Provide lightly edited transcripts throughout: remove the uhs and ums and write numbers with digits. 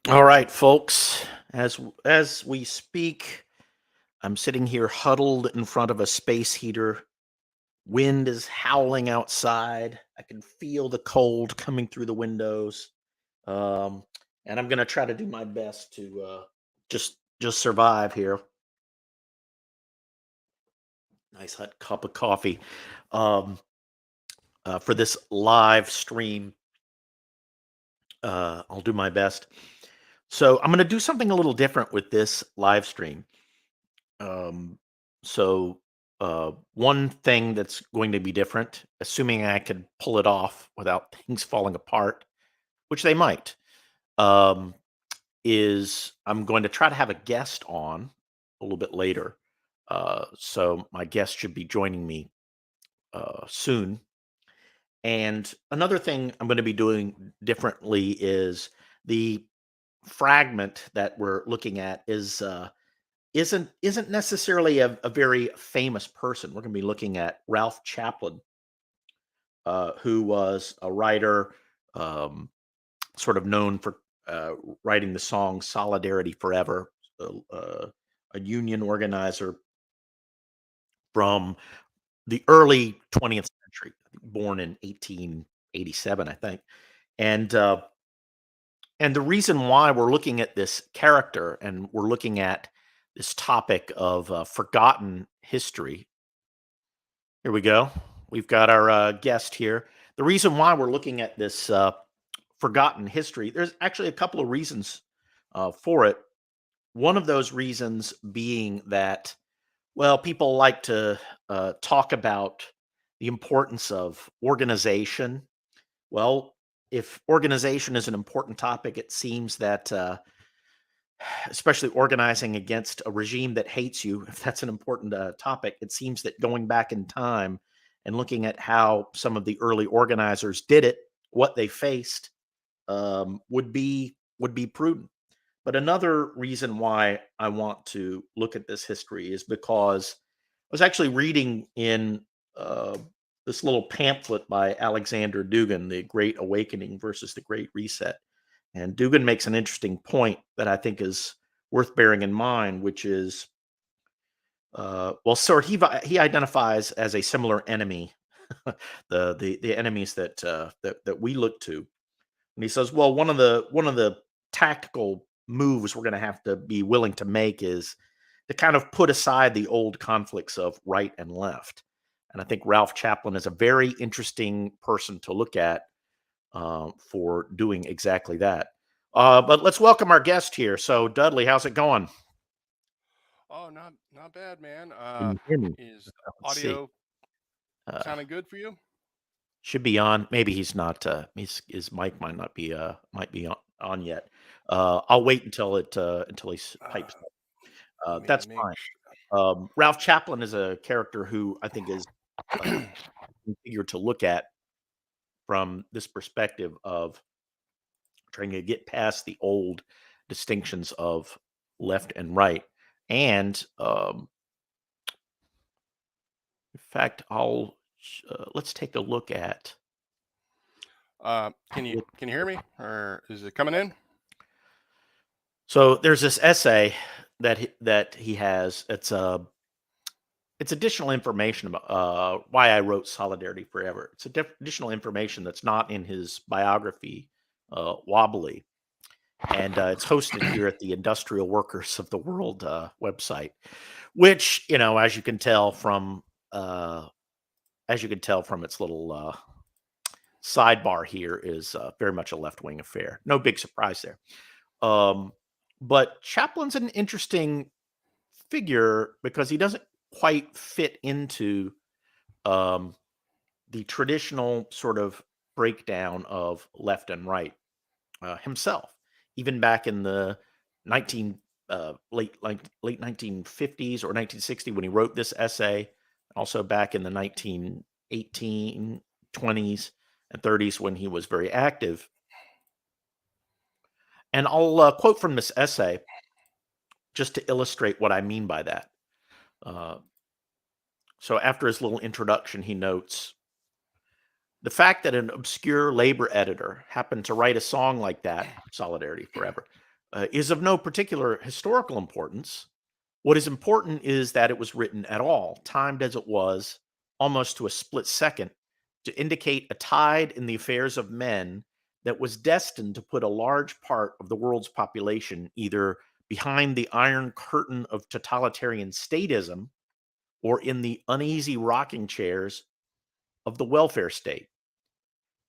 All right, folks. As we speak, I'm sitting here huddled in front of a space heater. Wind is howling outside. I can feel the cold coming through the windows. Um, and I'm gonna try to do my best to just survive here. Nice hot cup of coffee. Um, for this live stream, I'll do my best. So I'm gonna do something a little different with this live stream. Um, so one thing that's going to be different, assuming I could pull it off without things falling apart, which they might, um, is I'm going to try to have a guest on a little bit later. So my guest should be joining me soon. And another thing I'm going to be doing differently is the fragment that we're looking at isn't necessarily a very famous person. We're going to be looking at Ralph Chaplin, who was a writer, um, sort of known for writing the song "Solidarity Forever," a union organizer from the early 20th century, born in 1887, I think. And and the reason why we're looking at this character and we're looking at this topic of forgotten history. Here we go. We've got our guest here. The reason why we're looking at this forgotten history, there's actually a couple of reasons for it. One of those reasons being that, well, people like to talk about the importance of organization. Well, if organization is an important topic, it seems that, especially organizing against a regime that hates you, if that's an important topic, it seems that going back in time and looking at how some of the early organizers did it, what they faced, would be prudent. But another reason why I want to look at this history is because I was actually reading in uh, this little pamphlet by Alexander Dugin, The Great Awakening versus the Great Reset. And Dugan makes an interesting point that I think is worth bearing in mind, which is, well, sort he identifies as a similar enemy, the enemies that we look to, and he says, well, one of the tactical moves we're going to have to be willing to make is to kind of put aside the old conflicts of right and left. And I think Ralph Chaplin is a very interesting person to look at for doing exactly that. But let's welcome our guest here. So, Dudley, how's it going? Oh, not bad, man. Can you hear me? Is Let's see. audio Uh, sounding good for you? should be on. Maybe he's not. His mic might be on yet. I'll wait until he pipes up. Let me That's make fine. Ralph Chaplin is a character who I think is a sure. figure to look at from this perspective of trying to get past the old distinctions of left and right. And in fact, let's take a look at. Can you hear me, or is it coming in? So there's this essay that he has. It's additional information about why I wrote Solidarity Forever. It's additional information that's not in his biography, Wobbly, and it's hosted here at the Industrial Workers of the World website, which, uh, as you can tell from its little sidebar here, is very much a left wing affair. No big surprise there. Um, but Chaplin's an interesting figure because he doesn't quite fit into um, the traditional sort of breakdown of left and right himself. Even back in the 19 late 1950s or 1960 when he wrote this essay, also back in the 1918 20s and 30s when he was very active. And I'll quote from this essay just to illustrate what I mean by that. Uh, so after his little introduction, he notes the fact that an obscure labor editor happened to write a song like that, Solidarity Forever, is of no particular historical importance. What is important is that it was written at all, timed as it was, almost to a split second, to indicate a tide in the affairs of men that was destined to put a large part of the world's population either behind the iron curtain of totalitarian statism or in the uneasy rocking chairs of the welfare state.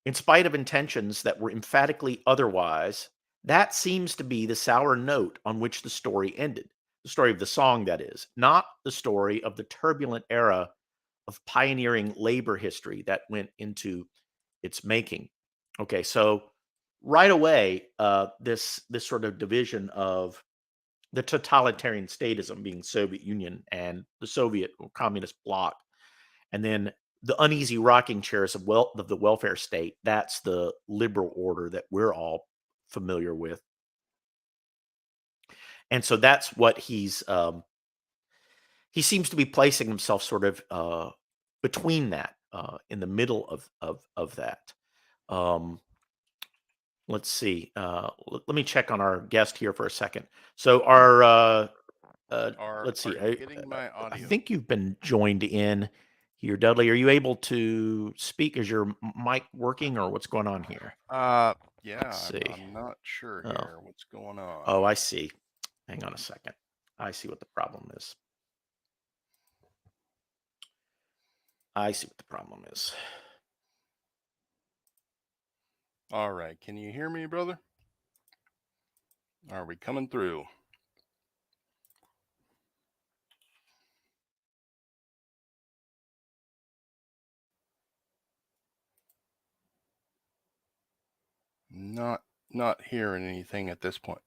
In spite of intentions that were emphatically otherwise, that seems to be the sour note on which the story ended. The story of the song, that is, not the story of the turbulent era of pioneering labor history that went into its making. Okay, so right away, this sort of division of the totalitarian statism being Soviet Union and the Soviet or communist bloc, and then the uneasy rocking chairs of the welfare state. That's the liberal order that we're all familiar with, and so that's what he seems to be placing himself sort of between that, in the middle of that. Um, let's see. Let me check on our guest here for a second. So our let's Are see. you getting my I audio? think you've been joined in here, Dudley. Are you able to speak? Is your mic working, or what's going on here? Let's Yeah, see. I'm not sure Oh, here what's going on. oh, I see. Hang on a second. I see what the problem is. I see what the problem is. All right, can you hear me, brother? Are we coming through? Not not hearing anything at this point.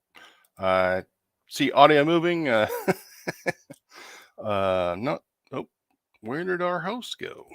I see audio moving. Not. Oh, where did our host go?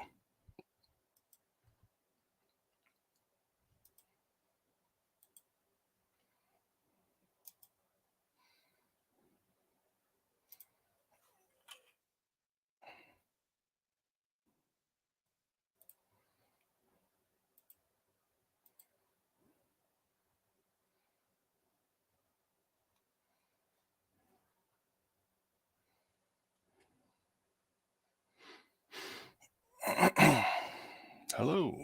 Hello.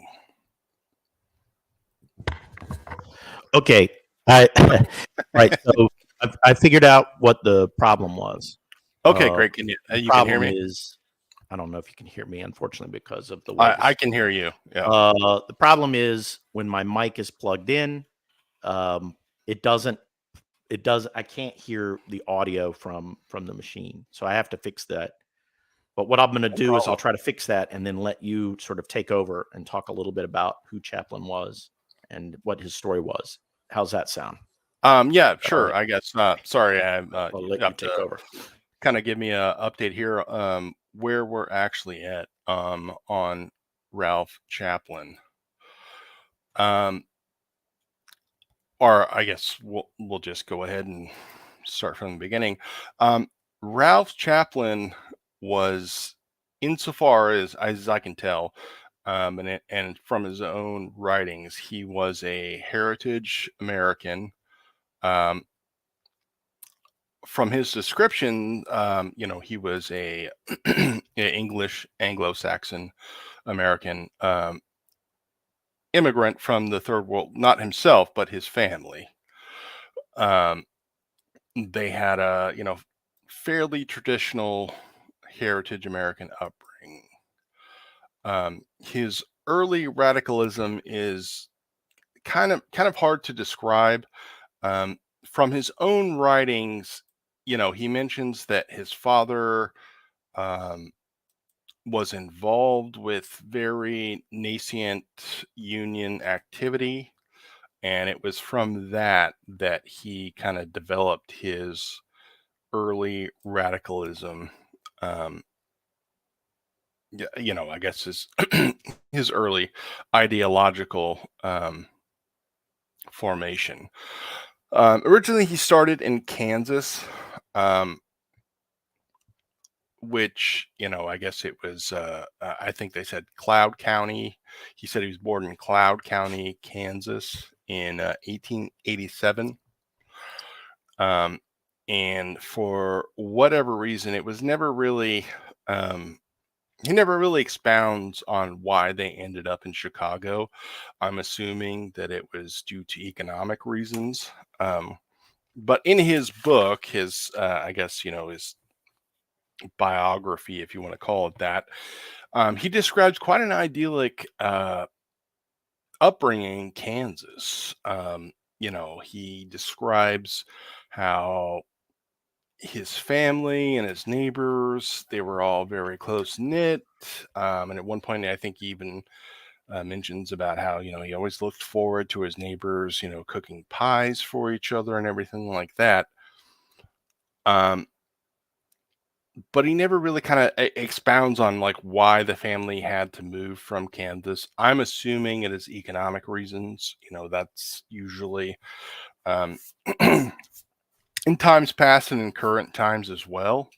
Okay. Right. So I figured out what the problem was. Okay, great. Can The you can hear problem me? is, I don't know if you can hear me, unfortunately, because of the way I this. can hear you. Yeah. The problem is when my mic is plugged in, um, it doesn't. It does. I can't hear the audio from the machine, so I have to fix that. But what I'm going to No do is I'll problem. try to fix that and then let you sort of take over and talk a little bit about who Chaplin was and what his story was. How's that sound? Yeah, All sure. right. I guess. Sorry, I'll you let you have take to over. kind of give me a update here. Where we're actually at. On Ralph Chaplin. Um, or I guess we'll just go ahead and start from the beginning. Um, Ralph Chaplin was, insofar as I can tell, and from his own writings, he was a heritage American. Um, from his description, he was a English Anglo-Saxon American immigrant from the third world, not himself, but his family. Um, they had a fairly traditional heritage American upbringing. His early radicalism is kind of hard to describe. Um, from his own writings, he mentions that his father um, was involved with very nascent union activity, and it was from that he kind of developed his early radicalism. Um, yeah, I guess his his early ideological formation. Originally, he started in Kansas, um, which I guess it was. I think they said Cloud County. He said he was born in Cloud County, Kansas, in 1887. Um, and for whatever reason, it was never really, um, he never really expounds on why they ended up in Chicago. I'm assuming that it was due to economic reasons. But in his book, I guess, his biography, if you want to call it that, he describes quite an idyllic upbringing in Kansas. He describes how his family and his neighbors, they were all very close knit. And at one point, I think he even mentions about how, he always looked forward to his neighbors, cooking pies for each other and everything like that. Um, but he never really kind of expounds on like why the family had to move from Kansas. I'm assuming it is economic reasons. That's usually um, in times past and in current times as well.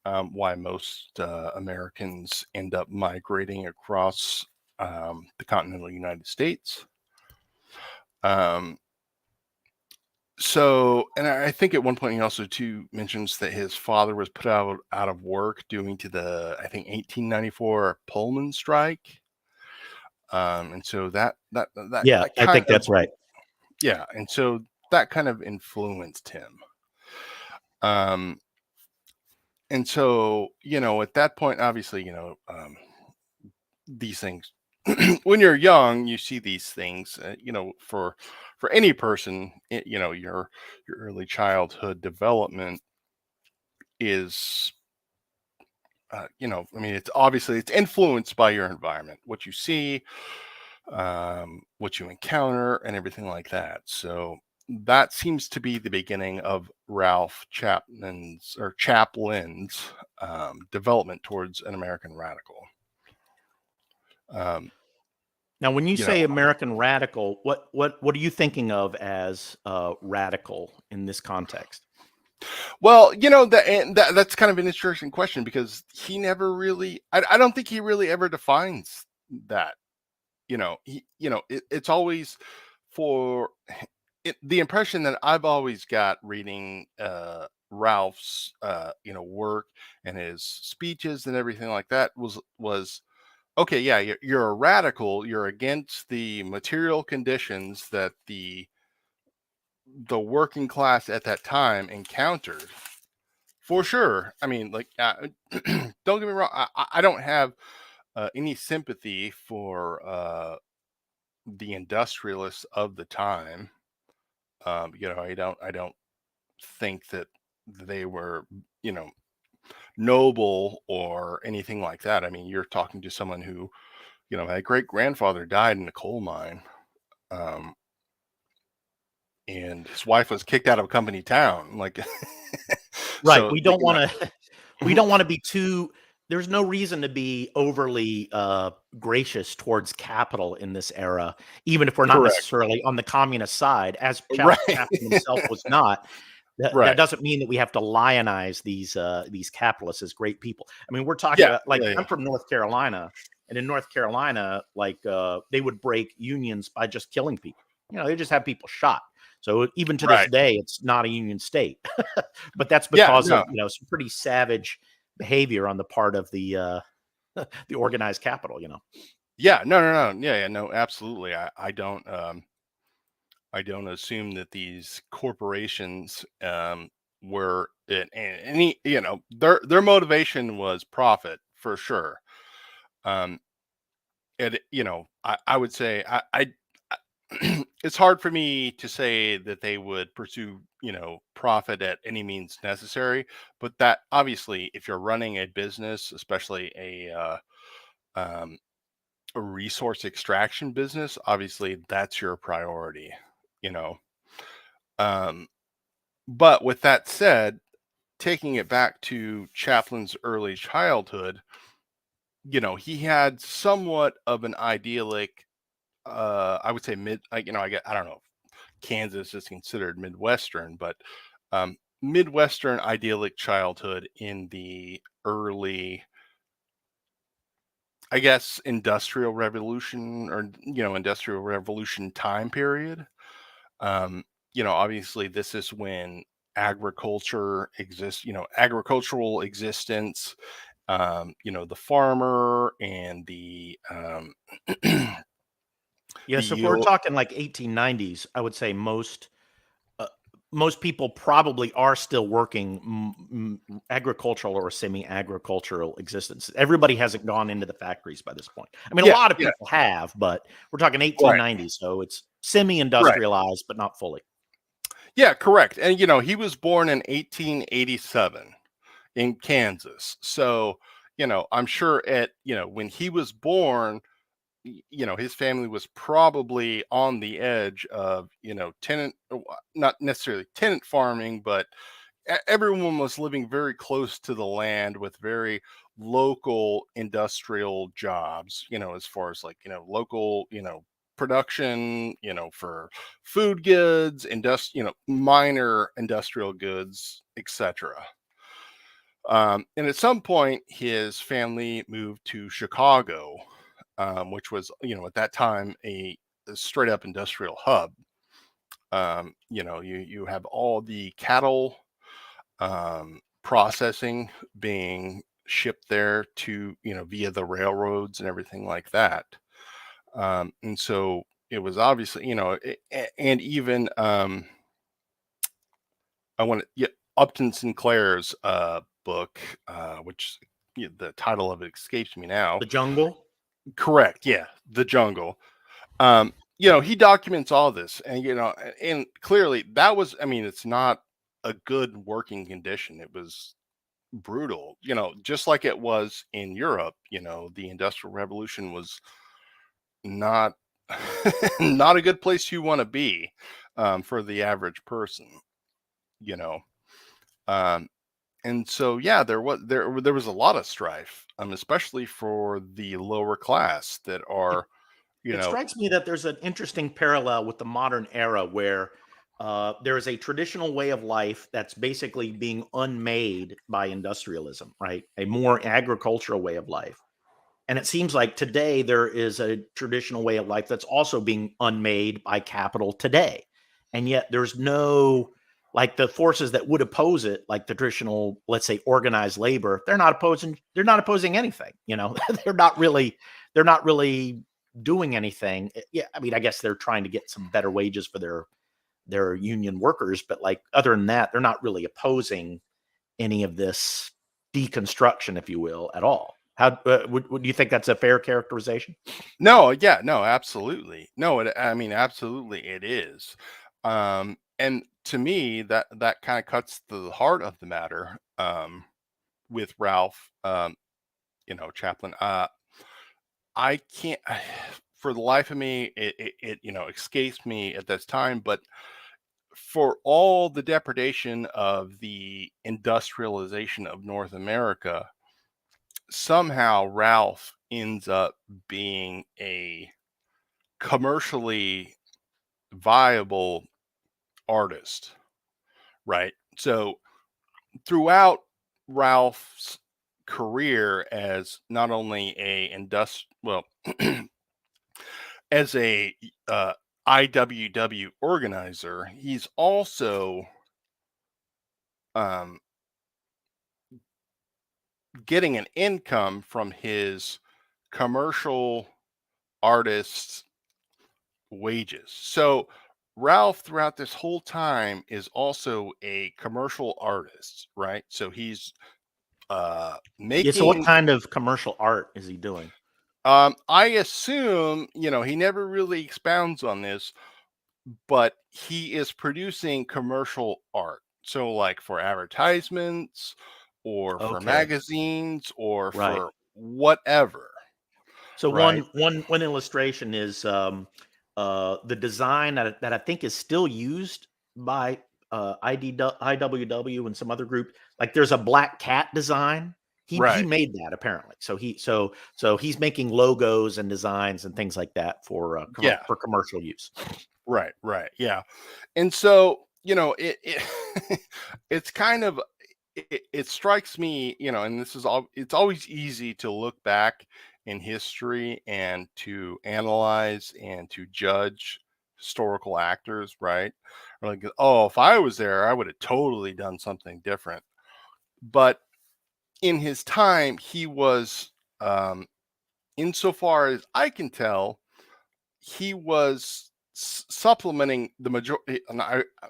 Why most Americans end up migrating across the continental United States. Um, and I think at one point he also too mentions that his father was put out of work due to the, I think, 1894 Pullman strike. And so Yeah, that I kind think of, that's right. yeah, and so that kind of influenced him. Um, and so at that point, obviously, these things when you're young, you see these things, for any person, your early childhood development is, I mean, it's obviously it's influenced by your environment, what you see, what you encounter, and everything like that. So that seems to be the beginning of Chaplin's development towards an American radical. Um, Now, when you you know, say American radical, what are you thinking of as radical in this context? well, that's kind of an interesting question because he never really, I don't think he really ever defines that. It's always for the impression that I've always got reading Ralph's work and his speeches and everything like that was okay. Yeah, you're a radical. You're against the material conditions that the working class at that time encountered. For sure. I mean, like, don't get me wrong. I don't have any sympathy for the industrialists of the time. I don't think that they were, you know, noble or anything like that. I mean, you're talking to someone who, my great grandfather died in a coal mine, um, and his wife was kicked out of a company town. Like, Right. so We don't want to. We don't want to be too. There's no reason to be overly gracious towards capital in this era, even if we're not correct, necessarily on the communist side, as right, Chaplin himself was not. That right, doesn't mean that we have to lionize these capitalists as great people. I mean, we're talking yeah, about, like, yeah, I'm yeah, from North Carolina, and in North Carolina, like, they would break unions by just killing people. They just have people shot. So even to this right, day, it's not a union state. But that's yeah, because of no, some pretty savage behavior on the part of the the organized capital. yeah, no, no, no, yeah, yeah, no, absolutely. I don't assume that these corporations were in any, their motivation was profit for sure. Um, and I would say it's hard for me to say that they would pursue, profit at any means necessary. But that obviously, if you're running a business, especially um, a resource extraction business, obviously that's your priority. You know. Um, but with that said, taking it back to Chaplin's early childhood, he had somewhat of an idyllic, I would say I don't know if Kansas is considered Midwestern, but Midwestern idyllic childhood in the early, I guess, industrial revolution time period. Um, Obviously this is when agriculture exists, agricultural existence, the farmer and the Yeah, the so if we're yield. talking like 1890s, I would say uh, most people probably are still working agricultural or semi-agricultural existence. Everybody hasn't gone into the factories by this point. I mean, a Yeah, lot of yeah, people have, but we're talking right, 1890s, so it's right. semi-industrialized, but not fully. Yeah, correct. And he was born in 1887 in Kansas. So, I'm sure when he was born, his family was probably on the edge of, tenant, not necessarily tenant farming, but everyone was living very close to the land with very local industrial jobs, as far as like, local, production, for food goods, minor industrial goods, etc. And at some point, his family moved to Chicago, which was, at that time a straight up industrial hub. You have all the cattle processing being shipped there to, via the railroads and everything like that. And so it was obviously, and even I want to, yeah, Upton Sinclair's book, which the title of it escapes me now. The jungle. Correct. Yeah. The Jungle. He documents all this and, and clearly that was, I mean, it's not a good working condition. It was brutal, just like it was in Europe. The Industrial Revolution was not not a good place you want to be for the average person, you know. Um, and so yeah, there was a lot of strife, especially for the lower class that It, are, you it know, strikes me that there's an interesting parallel with the modern era where there is a traditional way of life that's basically being unmade by industrialism, right? A more agricultural way of life. And it seems like today there is a traditional way of life that's also being unmade by capital today. And yet there's no, like, the forces that would oppose it, like the traditional, let's say, organized labor, they're not opposing anything, they're not really doing anything. Yeah, I mean, I guess they're trying to get some better wages for their union workers, but like other than that, they're not really opposing any of this deconstruction, if you will, at all. How would you think that's a fair characterization? no, yeah, no, absolutely. No, I mean, absolutely it is. And to me, that kind of cuts to the heart of the matter with Ralph, Chaplin. I can't, for the life of me, it escapes me at this time, but for all the depredation of the industrialization of North America, somehow Ralph ends up being a commercially viable artist, right? So throughout Ralph's career as not only as a IWW organizer, he's also um, getting an income from his commercial artists' wages. So Ralph, throughout this whole time, is also a commercial artist, right? So he's Yeah. So, what making. kind of commercial art is he doing? I assume he never really expounds on this, but he is producing commercial art. So, like for advertisements, or for Okay, magazines, or right. for whatever, So right? one illustration is the design that I think is still used by IWW and some other group. Like, there's a black cat design. He Right. made that apparently. So he's making logos and designs and things like that Yeah. for commercial use. Right. Right. Yeah. And so it it's kind of it strikes me, and this is all, it's always easy to look back in history and to analyze and to judge historical actors, right? Or like, oh, if I was there, I would have totally done something different. But in his time, he was, insofar as I can tell, he was supplementing the majority,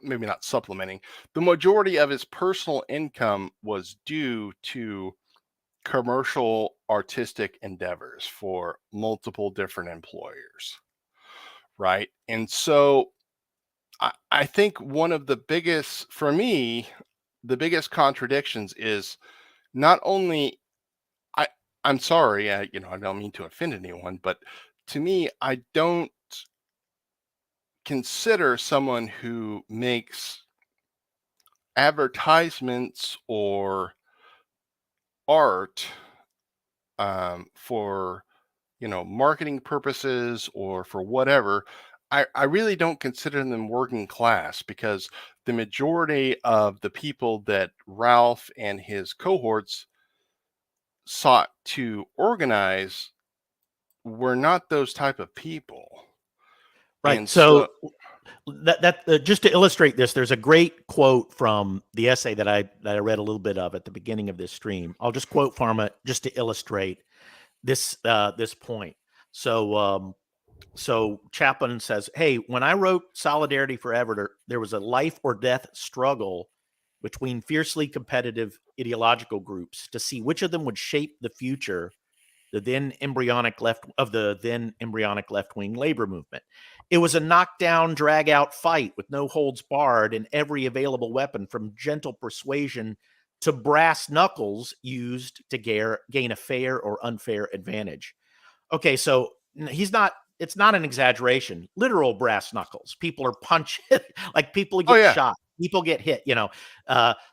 maybe not supplementing, the majority of his personal income was due to commercial artistic endeavors for multiple different employers, right? And so I think one of the biggest, for me, the biggest contradictions is not only I I'm sorry, I don't mean to offend anyone, but to me, I don't consider someone who makes advertisements or art, for marketing purposes or for whatever. I really don't consider them working class, because the majority of the people that Ralph and his cohorts sought to organize were not those type of people. Right. And so, So just to illustrate this, there's a great quote from the essay that I read a little bit of at the beginning of this stream. I'll just quote from it just to illustrate this point. So Chaplin says, "Hey, when I wrote Solidarity Forever, there was a life or death struggle between fiercely competitive ideological groups to see which of them would shape the future the then embryonic left wing labor movement. It was a knockdown, drag out fight with no holds barred and every available weapon from gentle persuasion to brass knuckles used to gain a fair or unfair advantage." Okay, so he's not. It's not an exaggeration. Literal brass knuckles. People are punching, like people oh get yeah, shot. People get hit.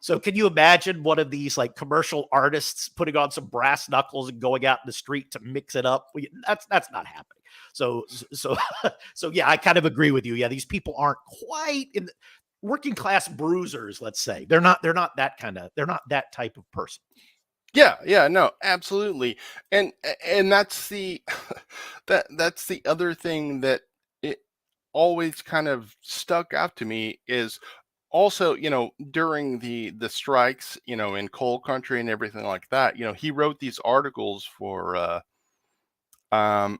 So can you imagine one of these like commercial artists putting on some brass knuckles and going out in the street to mix it up? That's not happening. So so yeah, I kind of agree with you. Yeah, these people aren't quite in the working class bruisers. Let's say they're not that kind of they're not that type of person. yeah, no, absolutely. And that's the that's the other thing that it always kind of stuck out to me is also, during the strikes, in coal country and everything like that. He wrote these articles for, um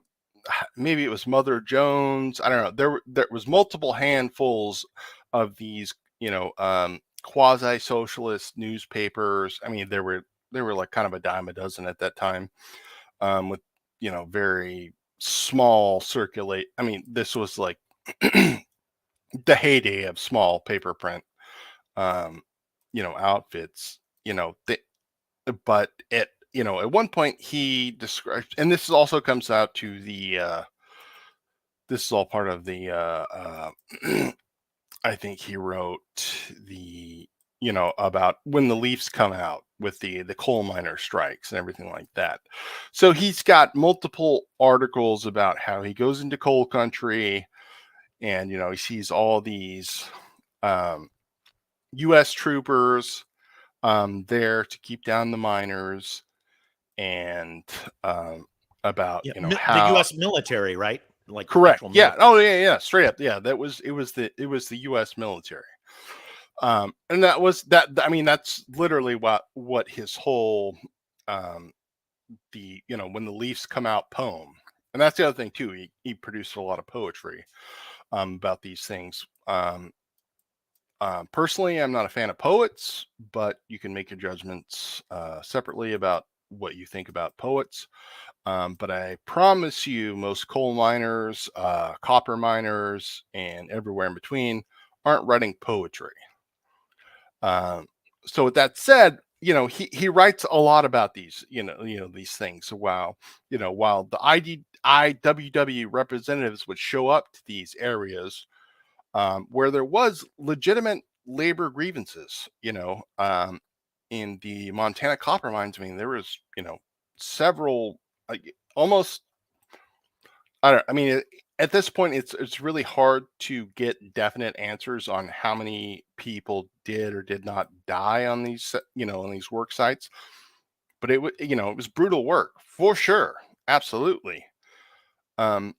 maybe it was Mother Jones, I don't know. There was multiple handfuls of these, quasi socialist newspapers. I mean, there were like kind of a dime a dozen at that time, with very small circulate. I mean, this was like the heyday of small paper print, um, outfits. But at one point he described, and this also comes out to the, this is all part of the, I think he wrote the, about when the Leafs come out with the coal miner strikes and everything like that. So he's got multiple articles about how he goes into coal country, and he sees all these, um, U.S. troopers, there to keep down the miners, and, um, about Yeah, the how. U.S. military, right? Like Correct. actual Yeah. military. Oh yeah, yeah. Straight up. Yeah. It was the U.S. military. And that was that. I mean, that's literally what his whole, um the when the Leafs come out poem. And that's the other thing too. He produced a lot of poetry, about these things. Personally, I'm not a fan of poets, but you can make your judgments, separately about what you think about poets. But I promise you, most coal miners, copper miners, and everywhere in between aren't writing poetry. Um, so with that said, he writes a lot about these, these things. So while the IWW representatives would show up to these areas, where there was legitimate labor grievances, in the Montana copper mines. I mean, there was, several, like, almost, I don't. I mean, at this point, it's really hard to get definite answers on how many people did or did not die on these, on these work sites. But it was brutal work for sure, absolutely. Um,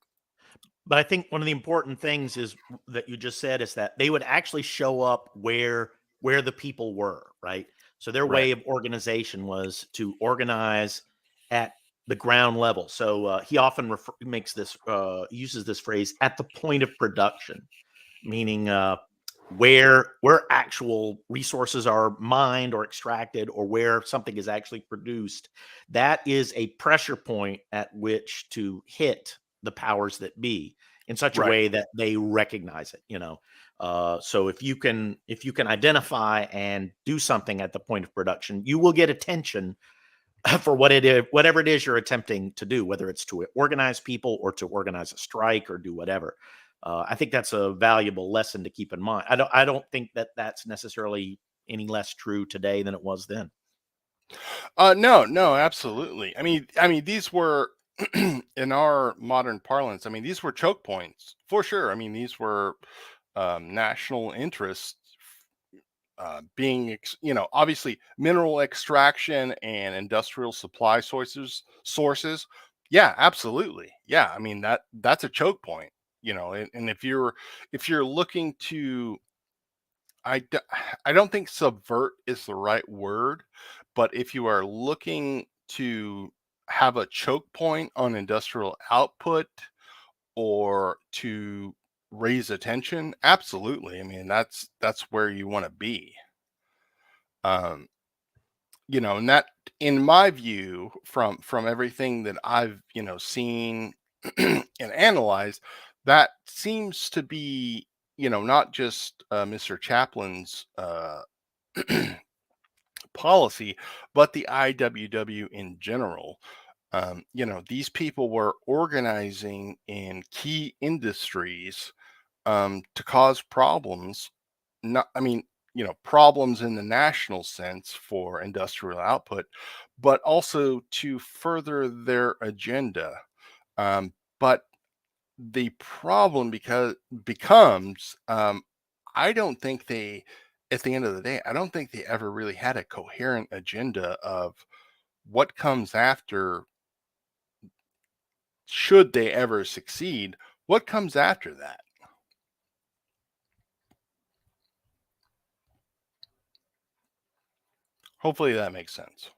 But I think one of the important things is that you just said is that they would actually show up where the people were, right? So their Right. way of organization was to organize at the ground level. So he often makes this uses this phrase at the point of production, meaning where actual resources are mined or extracted, or where something is actually produced. That is a pressure point at which to hit the powers that be in such a Right. way that they recognize it. So if you can identify and do something at the point of production, you will get attention for what it is, whatever it is you're attempting to do, whether it's to organize people or to organize a strike or do whatever. I think that's a valuable lesson to keep in mind. I don't think that that's necessarily any less true today than it was then. No, no, absolutely. I mean, these were in our modern parlance. I mean, these were choke points for sure. I mean, these were national interests obviously mineral extraction and industrial supply sources. Yeah, absolutely. Yeah, I mean that's a choke point. And if you're looking to, I d- I don't think subvert is the right word, but if you are looking to have a choke point on industrial output or to raise attention, absolutely. I mean, that's where you want to be. Um, and that, in my view, from everything that I've seen and analyzed, that seems to be not just Mr. Chaplin's policy, but the IWW in general. These people were organizing in key industries to cause problems. Not, I mean, problems in the national sense for industrial output, but also to further their agenda. But the problem becomes, I don't think they, at the end of the day, I don't think they ever really had a coherent agenda of what comes after, should they ever succeed, what comes after that. Hopefully that makes sense.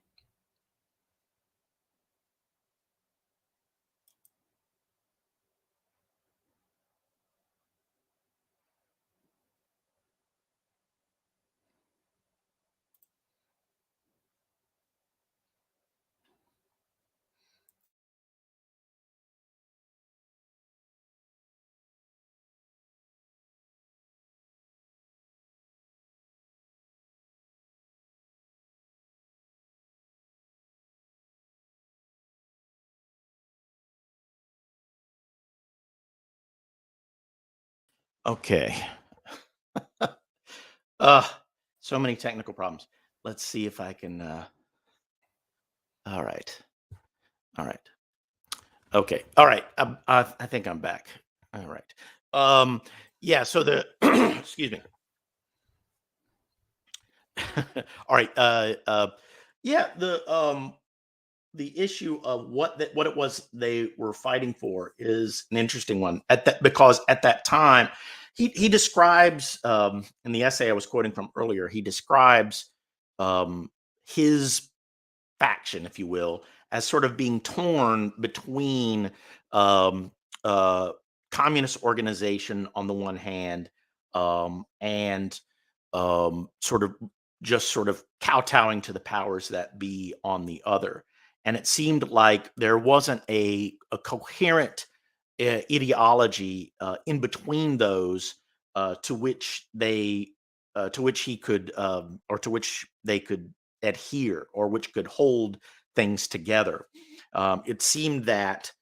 Okay. Uh, so many technical problems. Let's see if I can. All right. All right. Okay. All right. I think I'm back. All right. Um, yeah. So the excuse me. All right. Yeah. The issue of what it was they were fighting for is an interesting one at that, because at that time he describes, in the essay I was quoting from earlier, he describes um, his faction, if you will, as sort of being torn between um, uh, communist organization on the one hand, and sort of just sort of kowtowing to the powers that be on the other. And it seemed like there wasn't a coherent ideology in between those, to which they to which he could, or to which they could adhere, or which could hold things together. It seemed that,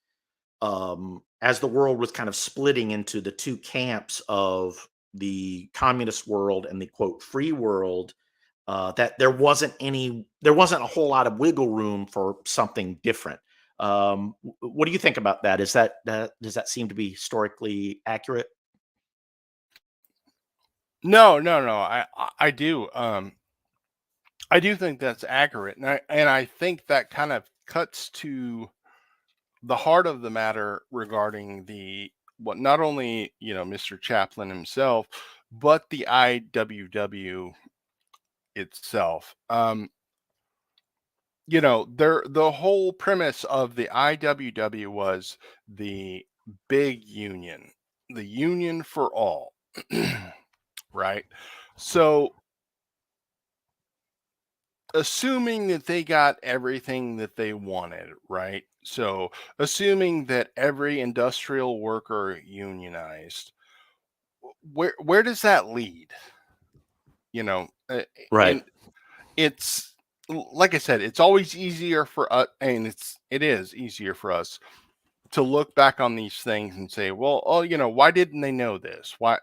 as the world was kind of splitting into the two camps of the communist world and the quote free world, that there wasn't a whole lot of wiggle room for something different. What do you think about that? Does that seem to be historically accurate? No, no, no. I do. I do think that's accurate, and I think that kind of cuts to the heart of the matter regarding the what not only Mr. Chaplin himself, but the IWW itself. The whole premise of the IWW was the big union, the union for all, right? So, assuming that they got everything that they wanted, right? So, assuming that every industrial worker unionized, where does that lead? You know, uh, Right. and it's like I said, it's always easier for us, and it is easier for us to look back on these things and say, well, oh, why didn't they know this? Why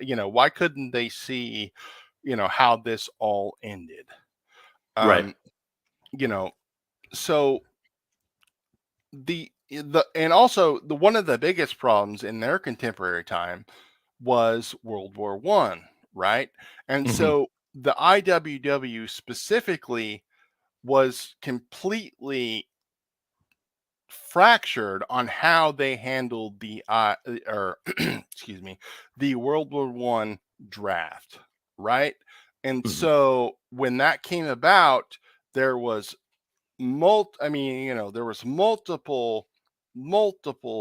couldn't they see, how this all ended? Right. Um, you know, so the and also the one of the biggest problems in their contemporary time was World War One, right? And Hmm. so the IWW specifically was completely fractured on how they handled the or excuse me, the World War One draft, right? And Hmm. so when that came about, there was there was multiple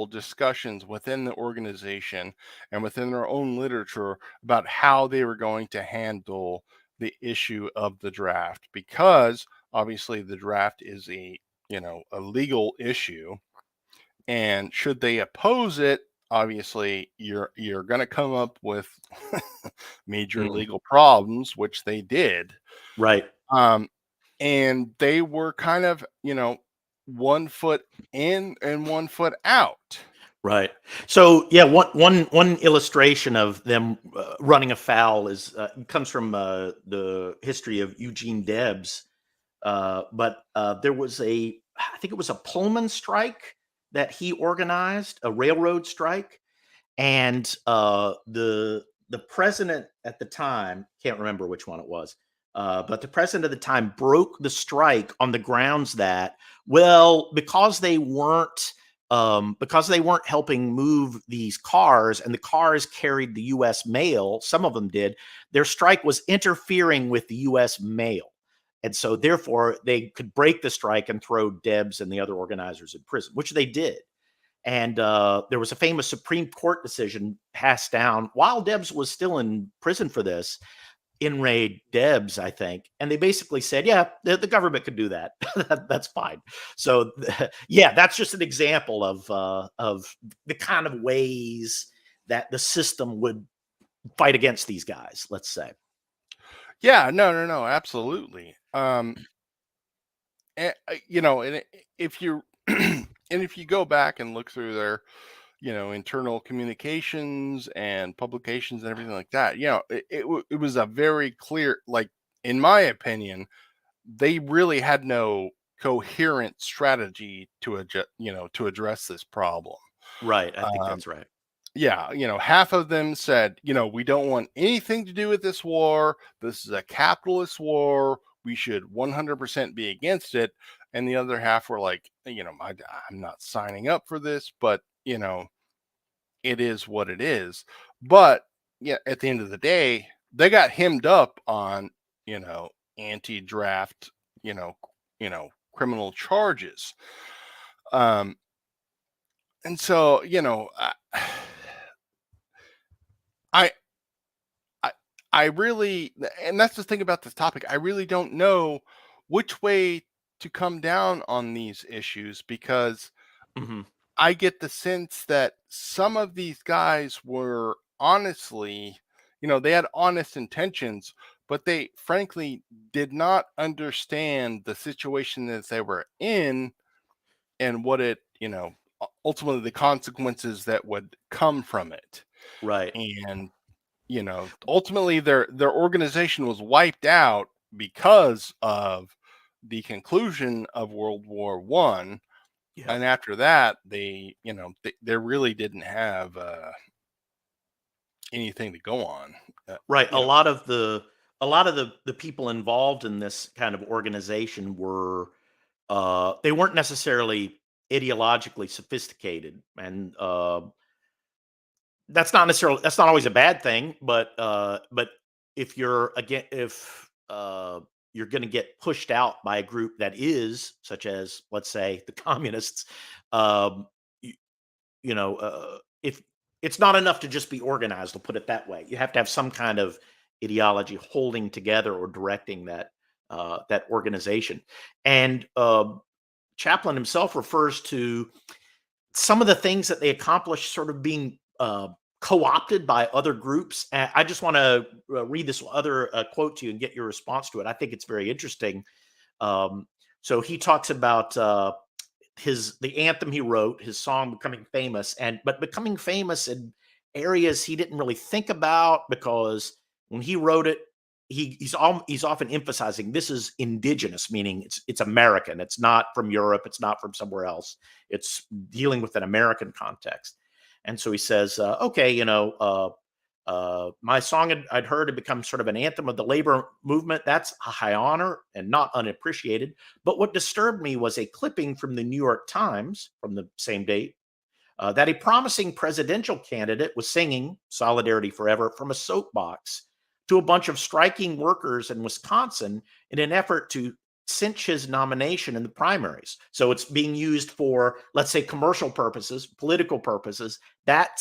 discussions within the organization and within their own literature about how they were going to handle the issue of the draft, because obviously the draft is a legal issue, and should they oppose it, obviously you're going to come up with major Hmm. legal problems, which they did. Right. um and they were kind of, one foot in and one foot out. Right. So yeah, one illustration of them running afoul is comes from the history of Eugene Debs. But there was I think it was a Pullman strike that he organized, a railroad strike, and the president at the time, can't remember which one it was, but the president at the time broke the strike on the grounds that, well, because they weren't helping move these cars, and the cars carried the U.S. mail, some of them did, their strike was interfering with the U.S. mail. And so, therefore, they could break the strike and throw Debs and the other organizers in prison, which they did. And there was a famous Supreme Court decision passed down while Debs was still in prison for this, in raid Debs, I think. And they basically said, yeah, the government could do that. That's fine. So, yeah, that's just an example of the kind of ways that the system would fight against these guys, let's say. Yeah, no, absolutely. If you and if you go back and look through their, internal communications and publications and everything like that, it was a very clear, like, in my opinion, they really had no coherent strategy to address this problem. Right. I think Um, that's right. yeah, half of them said, we don't want anything to do with this war. This is a capitalist war. We should 100% be against it. And the other half were like, I'm not signing up for this, but, it is what it is. But yeah, at the end of the day, they got hemmed up on, anti-draft, you know, criminal charges. Um, and so, I, I, I really, and that's the thing about this topic. I really don't know which way to come down on these issues, because Hmm. I get the sense that some of these guys were honestly, they had honest intentions, but they frankly did not understand the situation that they were in, and what it, ultimately the consequences that would come from it. Right. And, ultimately their organization was wiped out because of the conclusion of World War One. Yeah. And after that, they really didn't have anything to go on. Uh, Right. you know, A lot of the people involved in this kind of organization were they weren't necessarily ideologically sophisticated, and that's not always a bad thing, but if you're going to get pushed out by a group that is, such as, let's say, the communists, um, you, if it's not enough to just be organized, I'll put it that way. You have to have some kind of ideology holding together or directing that organization. And Chaplin himself refers to some of the things that they accomplished sort of being co-opted by other groups. And I just want to read this other quote to you and get your response to it. I think it's very interesting. Um, so he talks about the anthem he wrote, his song becoming famous, but becoming famous in areas he didn't really think about, because when he wrote it, he's often emphasizing this is indigenous, meaning it's American. It's not from Europe. It's not from somewhere else. It's dealing with an American context. And so he says, okay, my song I'd heard had become sort of an anthem of the labor movement. That's a high honor and not unappreciated. But what disturbed me was a clipping from the New York Times from the same date, that a promising presidential candidate was singing Solidarity Forever from a soapbox to a bunch of striking workers in Wisconsin in an effort to cinch his nomination in the primaries. So it's being used for, let's say, commercial purposes, political purposes. That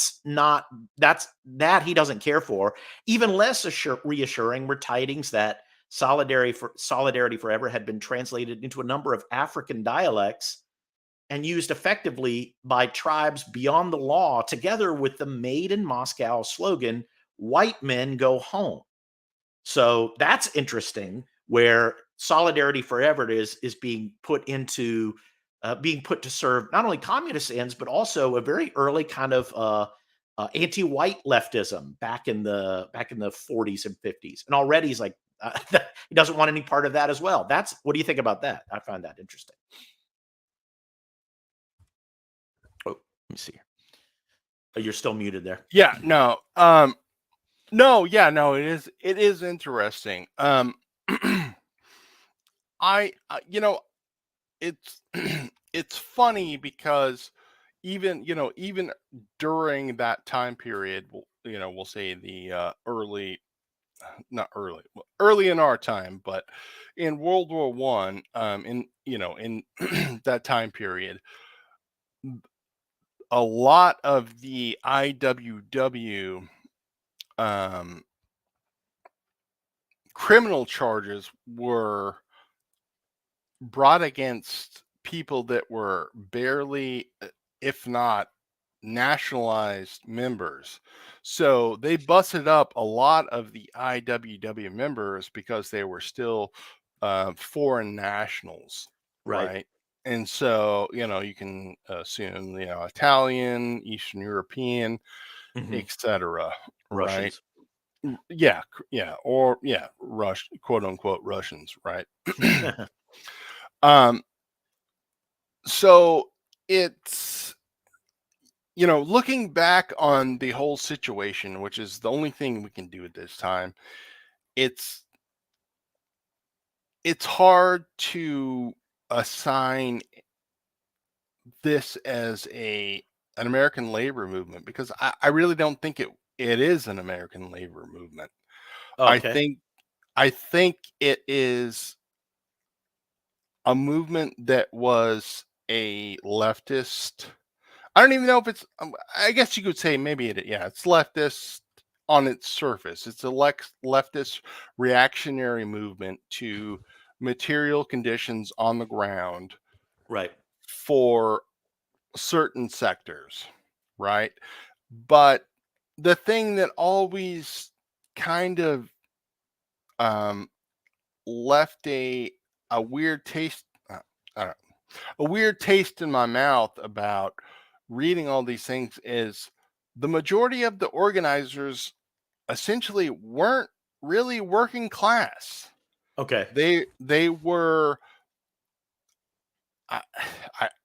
he doesn't care for. Even less reassuring were tidings that Solidarity Forever had been translated into a number of African dialects and used effectively by tribes beyond the law, together with the Made in Moscow slogan, "White men go home." So that's interesting, where Solidarity Forever is being put to serve not only communist ends, but also a very early kind of anti-white leftism back in the 40s and 50s. And already he's like, he doesn't want any part of that as well. What do you think about that? I find that interesting. Oh, let me see. Oh, you're still muted there. Yeah, no. No, yeah, no, it is interesting. It's it's funny because even during that time period, we'll say the early, not early, well, early in our time, but in World War One, in that time period, a lot of the IWW um, criminal charges were brought against people that were barely, if not nationalized members. So they busted up a lot of the IWW members because they were still foreign nationals, Right. right? And so, you can assume, Italian, Eastern European, Hmm. etc., right? Russians. Yeah, yeah, or yeah, quote unquote Russians, right? um, so it's, looking back on the whole situation, which is the only thing we can do at this time, it's it's hard to assign this as an American labor movement, because I really don't think it is an American labor movement. I Okay. think I think it is a movement that was a leftist. I don't even know if it's. I guess you could say maybe it. Yeah, it's leftist on its surface. It's a leftist reactionary movement to material conditions on the ground Right. for certain sectors, right? But the thing that always kind of um, left a weird taste. I don't a weird taste in my mouth about reading all these things is the majority of the organizers essentially weren't really working class. Okay. They were, I,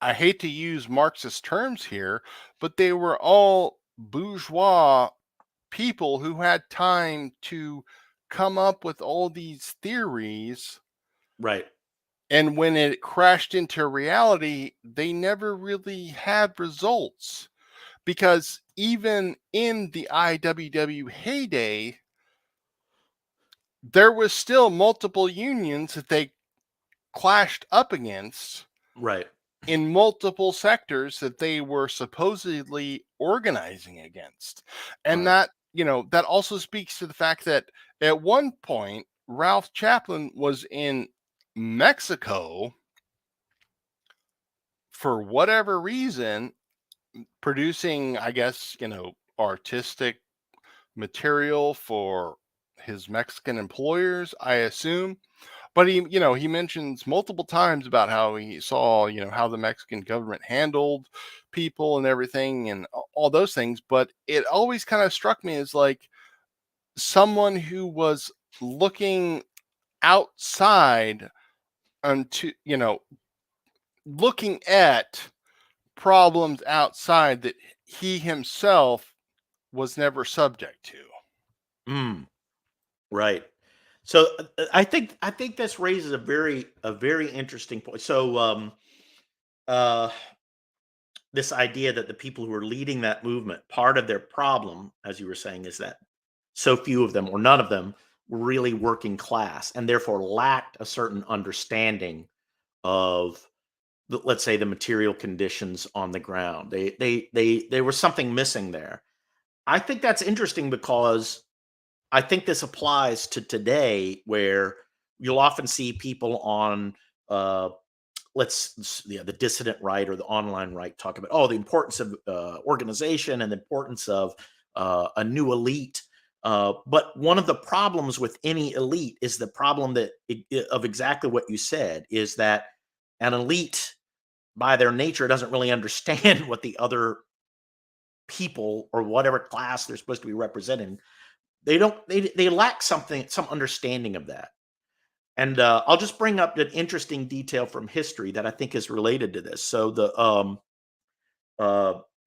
I hate to use Marxist terms here, but they were all bourgeois people who had time to come up with all these theories, Right. and when it crashed into reality, they never really had results. because even in the IWW heyday, there was still multiple unions that they clashed up against Right. in multiple sectors that they were supposedly organizing against. And Right. that also speaks to the fact that at one point, Ralph Chaplin was in Mexico for whatever reason, producing, I guess, artistic material for his Mexican employers, I assume. But he mentions multiple times about how he saw, how the Mexican government handled people and everything and all those things. But it always kind of struck me as like someone who was looking outside onto, looking at problems outside that he himself was never subject to. Mm, right. So I think this raises a very interesting point. So uh this idea that the people who are leading that movement, part of their problem, as you were saying, is that so few of them or none of them were really working class and therefore lacked a certain understanding of let's say the material conditions on the ground. There was something missing there. I think that's interesting because I think this applies to today where you'll often see people on uh yeah, the dissident right or the online right talk about the importance of organization and the importance of a new elite. But one of the problems with any elite is the problem of exactly what you said is that an elite by their nature doesn't really understand what the other people or whatever class they're supposed to be representing. They lack some understanding of that. And I'll just bring up an interesting detail from history that I think is related to this. So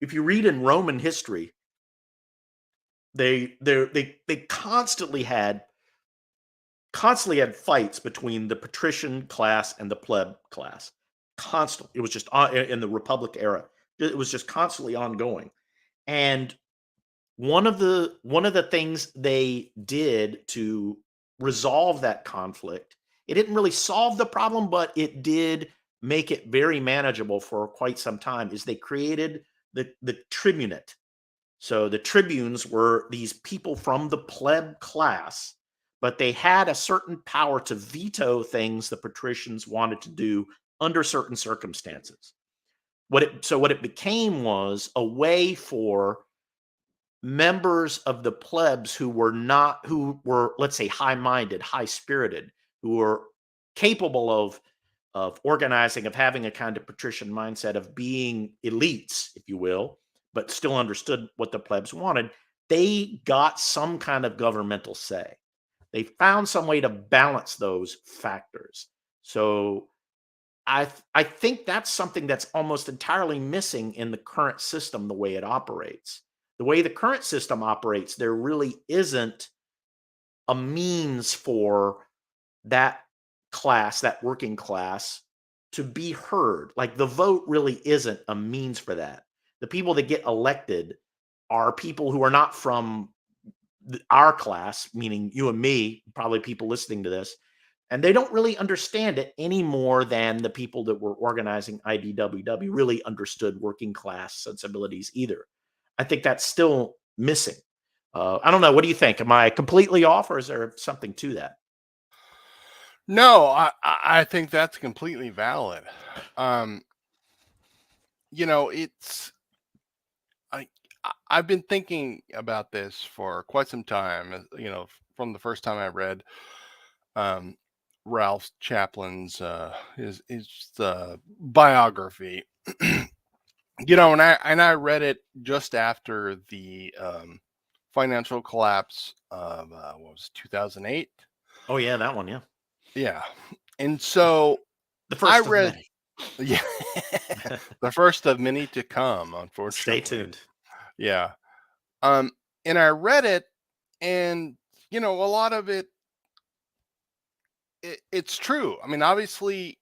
if you read in Roman history, they constantly had fights between the patrician class and the pleb class. Constantly, it was just in the Republic era. It was just constantly ongoing. And one of the things they did to resolve that conflict, it didn't really solve the problem, but it did make it very manageable for quite some time, is they created the tribunate. So the tribunes were these people from the pleb class, but they had a certain power to veto things the patricians wanted to do under certain circumstances. What it became was a way for members of the plebs who were, let's say, high-minded, high-spirited, who were capable of organizing, of having a kind of patrician mindset, of being elites, if you will, but still understood what the plebs wanted. They got some kind of governmental say. They found some way to balance those factors. So I think that's something that's almost entirely missing in the current system, the way it operates. The way the current system operates, there really isn't a means for that class, that working class, to be heard. Like the vote really isn't a means for that. The people that get elected are people who are not from our class, meaning you and me, probably people listening to this, and they don't really understand it any more than the people that were organizing IDWW really understood working class sensibilities either. I think that's still missing. I don't know. What do you think? Am I completely off, or is there something to that? No, I think that's completely valid. Um, it's I I've been thinking about this for quite some time. From the first time I read um, Ralph Chaplin's his biography. And I read it just after the financial collapse of what was it, 2008. Oh yeah, that one. Yeah, Yeah, and so the I first of read, many. yeah, the first of many to come, Stay unfortunately. tuned. Yeah. Um, and I read it, and a lot of it's true. I mean, obviously,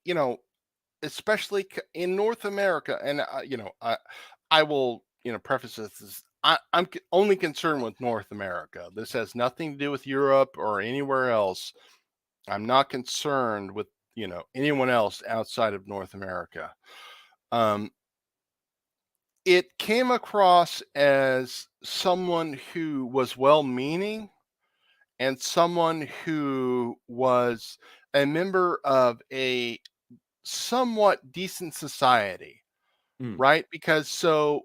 especially in North America, and I will preface this is I'm only concerned with North America. This has nothing to do with Europe or anywhere else. I'm not concerned with anyone else outside of North America. Um, it came across as someone who was well-meaning and someone who was a member of a somewhat decent society, Mm. right? Because so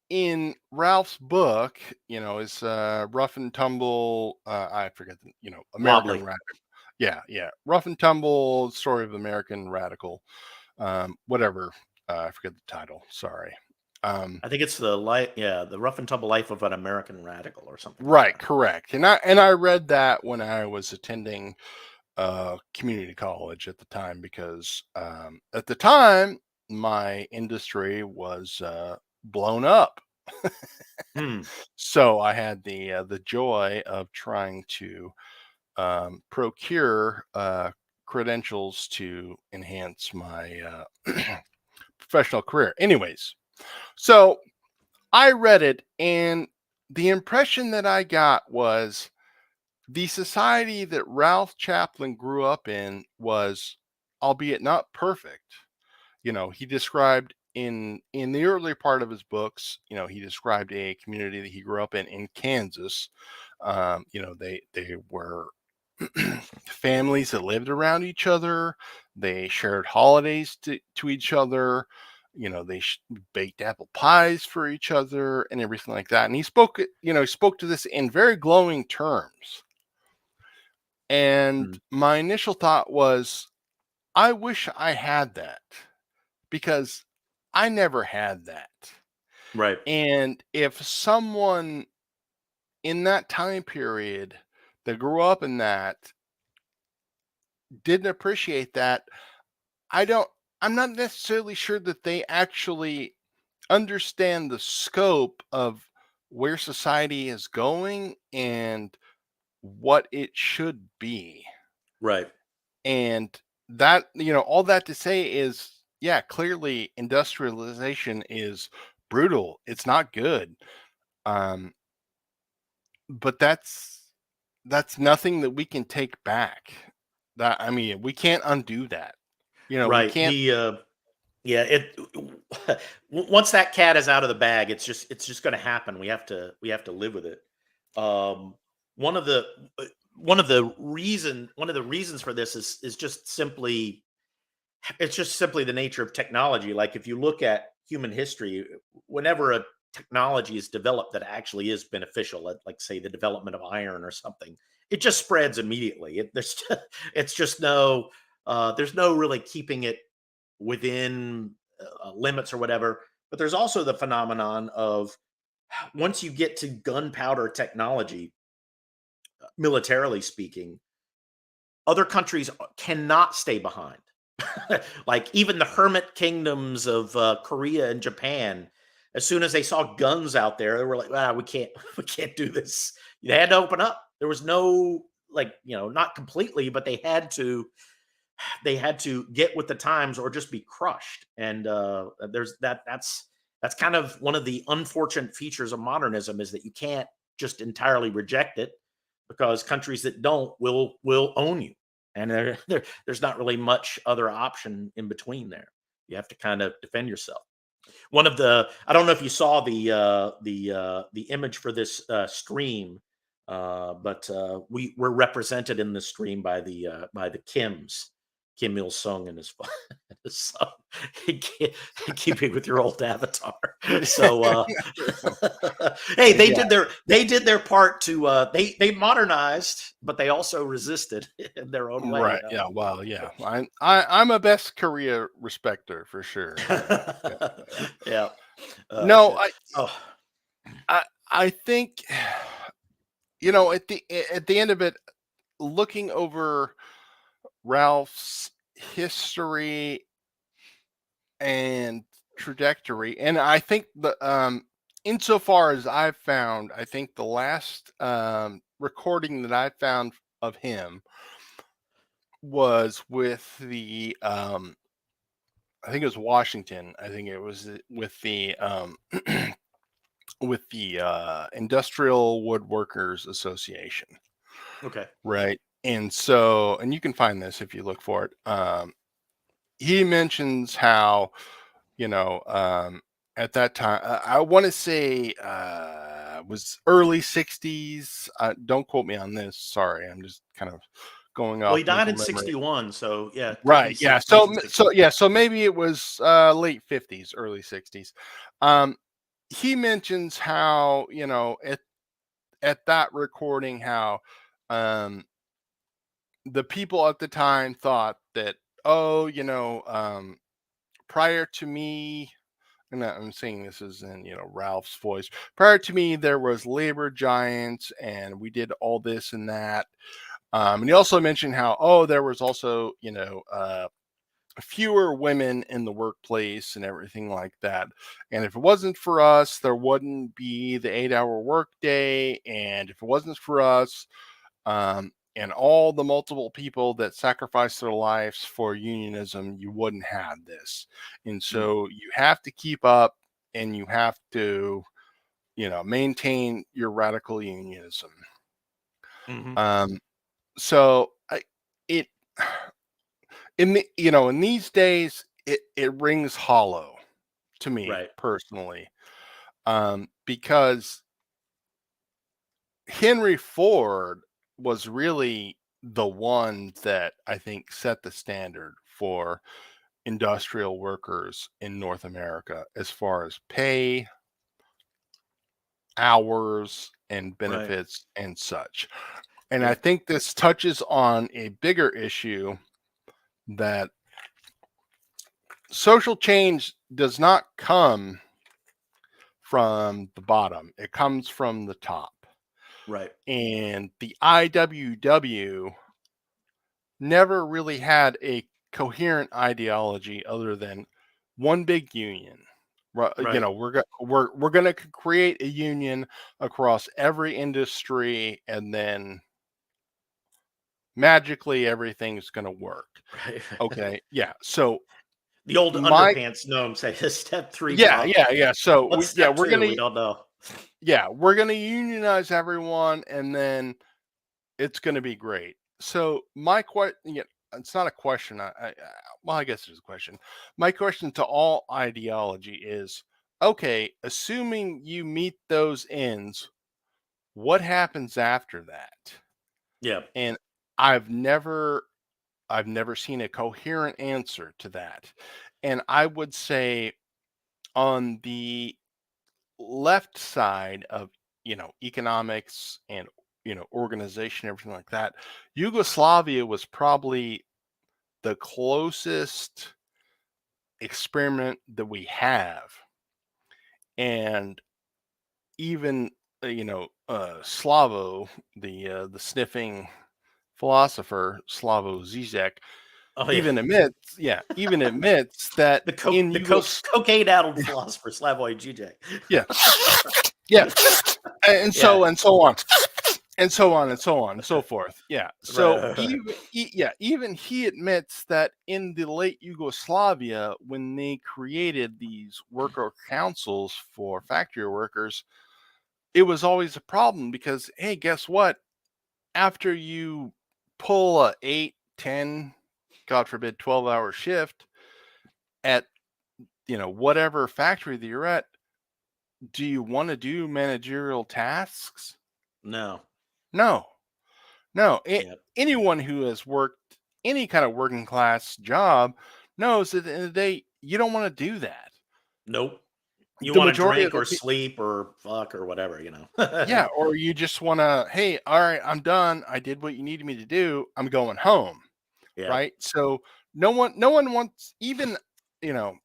in Ralph's book, is rough and tumble. I forget the American Wobbly. Radical. Yeah, yeah, rough and tumble story of American Radical. Whatever. I forget the title. Sorry. Um, I think it's the rough and tumble life of an American radical or something like right, that. correct. And I read that when I was attending community college at the time because at the time my industry was blown up. Hmm. So I had the joy of trying to procure credentials to enhance my professional career. Anyways, so I read it, and the impression that I got was the society that Ralph Chaplin grew up in was, albeit not perfect. He described in the early part of his books, he described a community that he grew up in Kansas. They were families that lived around each other. They shared holidays to each other. They baked apple pies for each other and everything like that. And he spoke to this in very glowing terms. And Mm. my initial thought was, I wish I had that because I never had that. Right. And if someone in that time period that grew up in that didn't appreciate that, I don't, I'm not necessarily sure that they actually understand the scope of where society is going and what it should be. Right. And that, all that to say is, yeah, clearly industrialization is brutal. It's not good. Um, but that's nothing that we can take back. That I mean, we can't undo that. We Right. can't. Yeah, once that cat is out of the bag, it's just going to happen. We have to live with it. Um, one of the one of the reasons for this is just simply it's just simply the nature of technology. Like if you look at human history, whenever a technology is developed that actually is beneficial, like say the development of iron or something, it just spreads immediately. It's just there's no really keeping it within limits or whatever. But there's also the phenomenon of once you get to gunpowder technology, militarily speaking, other countries cannot stay behind. Like even the hermit kingdoms of Korea and Japan, as soon as they saw guns out there, they were like, "Ah, we can't, we can't do this." They had to open up. There was no like, not completely, but they had to get with the times or just be crushed. And that's kind of one of the unfortunate features of modernism is that you can't just entirely reject it because countries that don't will own you, and there's not really much other option in between there. You have to kind of defend yourself. One of the I don't know if you saw the image for this stream, but we're represented in the stream by the Kims, Kim Il Sung and his, his son. Keeping with your old avatar. So hey, Yeah, they did their part to they modernized, but they also resisted in their own way. right. Yeah. Well, yeah. I'm a best Korea respecter for sure. Yeah. Yeah. Yeah. No, Shit. Oh. I I think at the end of it, looking over Ralph's history and trajectory, and I think insofar as I've found, I think the last recording that I found of him was with the I think it was Washington. I think it was with the with the Industrial Woodworkers Association, Okay. right? And so, and you can find this if you look for it. He mentions how, you know, at that time, I want to say was early 60s. Don't quote me on this. Sorry, I'm just kind of going Well, off he died mental in memory. 61, so yeah, could be Right. Yeah. 1960. So maybe it was late 50s, early 60s. Um, he mentions how, at that recording, how um, the people at the time thought that, oh, prior to me, and I'm saying this is in, Ralph's voice. Prior to me, there was labor giants, and we did all this and that. And he also mentioned how, oh, there was also, fewer women in the workplace and everything like that. And if it wasn't for us, there wouldn't be the 8-hour workday. And if it wasn't for us, and all the multiple people that sacrificed their lives for unionism, you wouldn't have this. And Mm. so you have to keep up, and you have to, maintain your radical unionism. Hmm. Um, so it, in these days, it rings hollow to me Right. personally, because Henry Ford was really the one that I think set the standard for industrial workers in North America as far as pay, hours, and Right. benefits and such. And I Yeah. think this touches on a bigger issue, that social change does not come from the bottom, it comes from the top. Right. And the IWW never really had a coherent ideology other than one big union. Right. We're going to create a union across every industry, and then magically everything's going to work. Right. Okay, yeah. So The old my underpants gnome say step three yeah, problem. yeah, yeah. So What's yeah, step two? We don't know. we're gonna unionize everyone, and then it's gonna be great. So my question, yeah, it's not a question. Well, I guess it's a question. My question to all ideology is: okay, assuming you meet those ends, what happens after that? Yeah. And I've never, I've never seen a coherent answer to that. And I would say, on the left side of, economics and, organization, everything like that, Yugoslavia was probably the closest experiment that we have. And even, Slavo, the sniffing philosopher, Slavo Zizek, Oh yeah. even admits that in Cocaine addled philosopher Slavoj Žižek. yeah, yeah, and Yeah. so on, and so on, and so on and so forth. Yeah. Right. So Right. Right. even he admits that in the late Yugoslavia, when they created these worker councils for factory workers, it was always a problem because, hey, guess what? After you pull a 8, 10, God forbid, 12-hour shift at, whatever factory that you're at, do you want to do managerial tasks? No. No. No, Yeah. anyone who has worked any kind of working class job knows that at the end of the day, you don't want to do that. Nope. You The want to majority of drink the or sleep or fuck or whatever, you know. yeah, or you just want to, hey, all right, I'm done. I did what you needed me to do. I'm going home, Yeah. right? So no one wants, even, you know,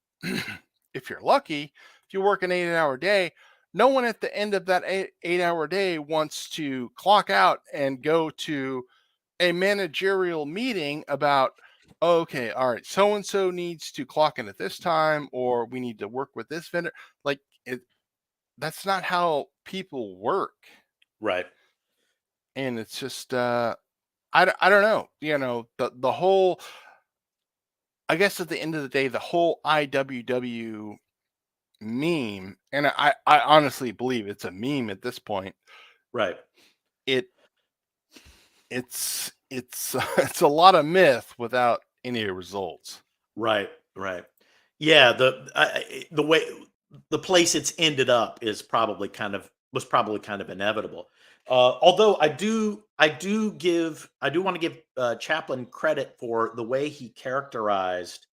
if you're lucky, if you work an 8-hour day, no one at the end of that 8-hour day wants to clock out and go to a managerial meeting about, okay, all right, so and so needs to clock in at this time, or we need to work with this vendor. Like, that's not how people work. Right. And it's just I don't know, the whole, I guess at the end of the day, the whole IWW meme, and I honestly believe it's a meme at this point. Right. It it's it's a lot of myth without any results. Right, right. Yeah, the way the place it's ended up is probably kind of was probably kind of inevitable. Although I do want to give Chaplin credit for the way he characterized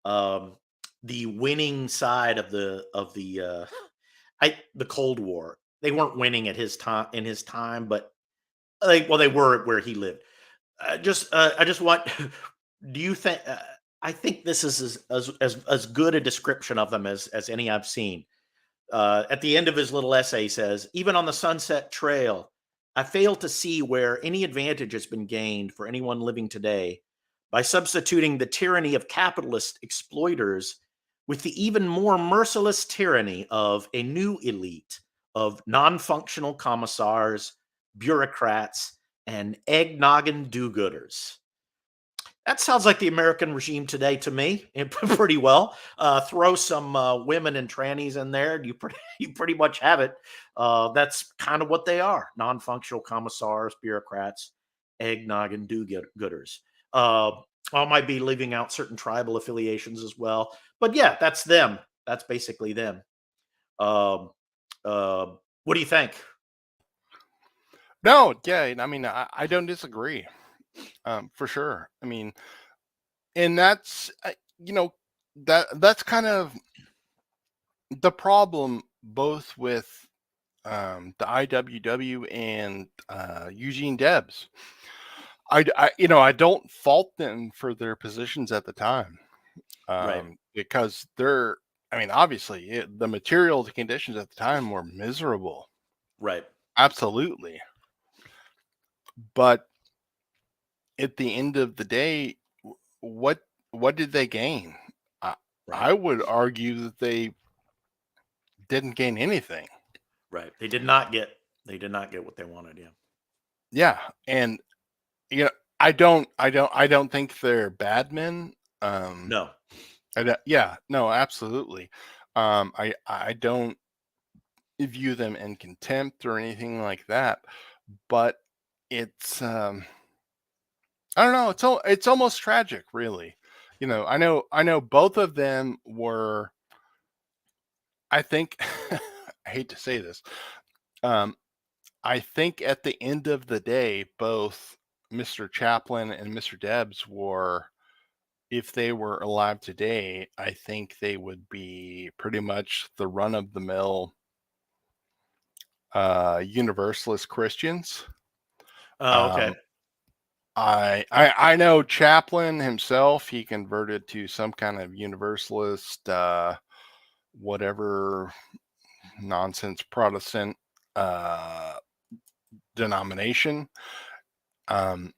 um, the winning side of the Cold War. They weren't winning at his time in his time, but they were where he lived. I just want. Do you think? I think this is as good a description of them as any I've seen. At the end of his little essay, he says, "Even on the Sunset Trail, I fail to see where any advantage has been gained for anyone living today by substituting the tyranny of capitalist exploiters with the even more merciless tyranny of a new elite of non-functional commissars, bureaucrats, and egg-noggin do-gooders." That sounds like the American regime today to me, pretty well. Throw some women and trannies in there, and you pretty much have it. That's kind of what they are: non-functional commissars, bureaucrats, eggnog and do-gooders. I might be leaving out certain tribal affiliations as well, but yeah, that's them. That's basically them. Um, what do you think? No, yeah, and I mean, I don't disagree, for sure. I mean, and that's you know that's kind of the problem both with the IWW and Eugene Debs. I don't fault them for their positions at the time, Right, because they're. I mean, obviously, the material conditions at the time were miserable, right, absolutely. But at the end of the day, what what did they gain? I, right, I would argue that they didn't gain anything. right. They did not get what they wanted. Yeah. Yeah, and you know, I don't think they're bad men. Um, No. yeah, no, absolutely. I don't view them in contempt or anything like that. But it's I don't know. It's almost tragic, really. I know both of them were. I think I hate to say this. Um, I think at the end of the day, both Mr. Chaplin and Mr. Debs were, if they were alive today, I think they would be pretty much the run of the mill Universalist Christians. Oh, okay. Um, I know Chaplin himself. He converted to some kind of Universalist, whatever nonsense Protestant uh, denomination. Um,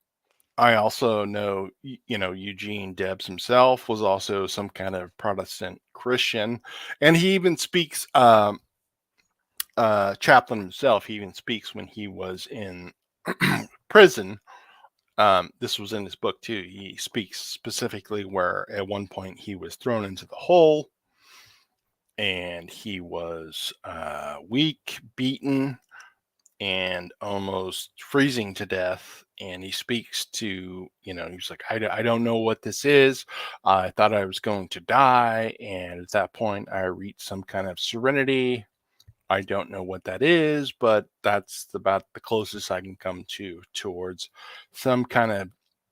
I also know, Eugene Debs himself was also some kind of Protestant Christian, and he even speaks. Chaplin himself, he even speaks when he was in prison. This was in his book too. He speaks specifically where at one point he was thrown into the hole, and he was weak, beaten, and almost freezing to death. And he speaks to, he's like, I don't know what this is. I thought I was going to die. And at that point, I reached some kind of serenity. I don't know what that is, but that's about the closest I can come towards some kind of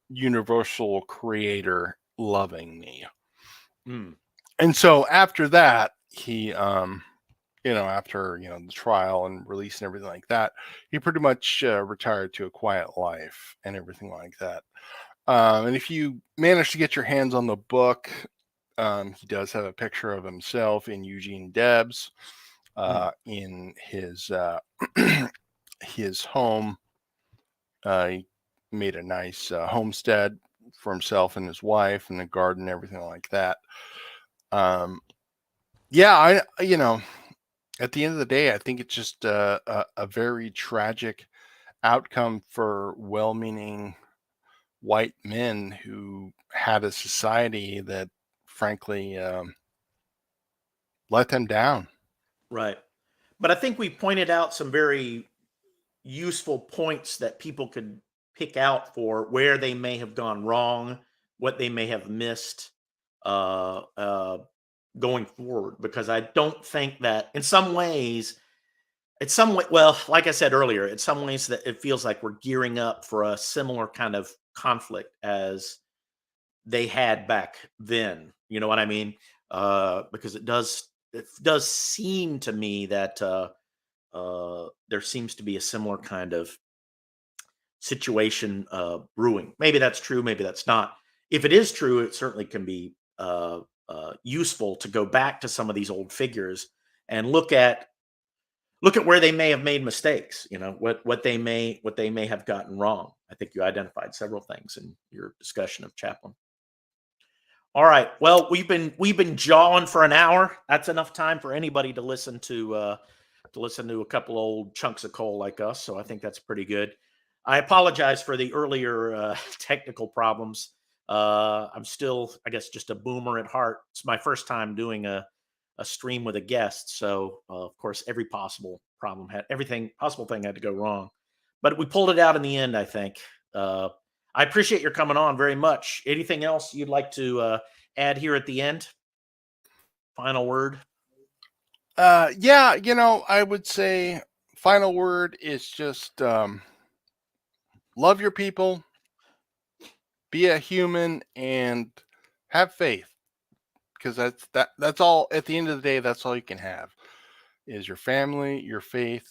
universal creator loving me. Mm. And so after that, he after the trial and release and everything like that, he pretty much retired to a quiet life and everything like that. And if you manage to get your hands on the book, he does have a picture of himself in Eugene Debs Mm. in his his home. He made a nice homestead for himself and his wife, and a garden, everything like that. Um, yeah, at the end of the day, I think it's just a very tragic outcome for well-meaning white men who had a society that, frankly, let them down. Right. But I think we pointed out some very useful points that people could pick out for where they may have gone wrong, what they may have missed uh, uh, going forward. Because I don't think that in some ways, it's some way, well, like I said earlier, in some ways that it feels like we're gearing up for a similar kind of conflict as they had back then. You know what I mean? Because it does seem to me that there seems to be a similar kind of situation brewing. Maybe that's true, maybe that's not. If it is true, it certainly can be useful to go back to some of these old figures and look at where they may have made mistakes. You know what they may have gotten wrong. I think you identified several things in your discussion of Chaplin. All right. Well, we've been jawing for an hour. That's enough time for anybody to listen to a couple old chunks of coal like us. So I think that's pretty good. I apologize for the earlier technical problems. I'm still, I guess, just a boomer at heart. It's my first time doing a stream with a guest, so of course, everything possible thing had to go wrong, but we pulled it out in the end. I think. Uh, I appreciate your coming on very much. Anything else you'd like to add here at the end? Final word. Yeah, I would say final word is just love your people, be a human, and have faith, because that's all. At the end of the day, that's all you can have is your family, your faith,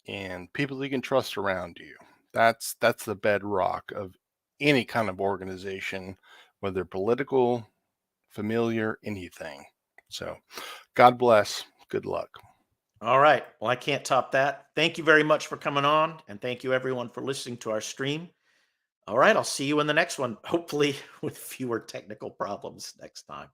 and people you can trust around you. That's the bedrock of any kind of organization, whether political, familiar, anything. So, God bless. Good luck. All right. Well, I can't top that. Thank you very much for coming on, and thank you everyone for listening to our stream. All right. I'll see you in the next one, hopefully with fewer technical problems next time.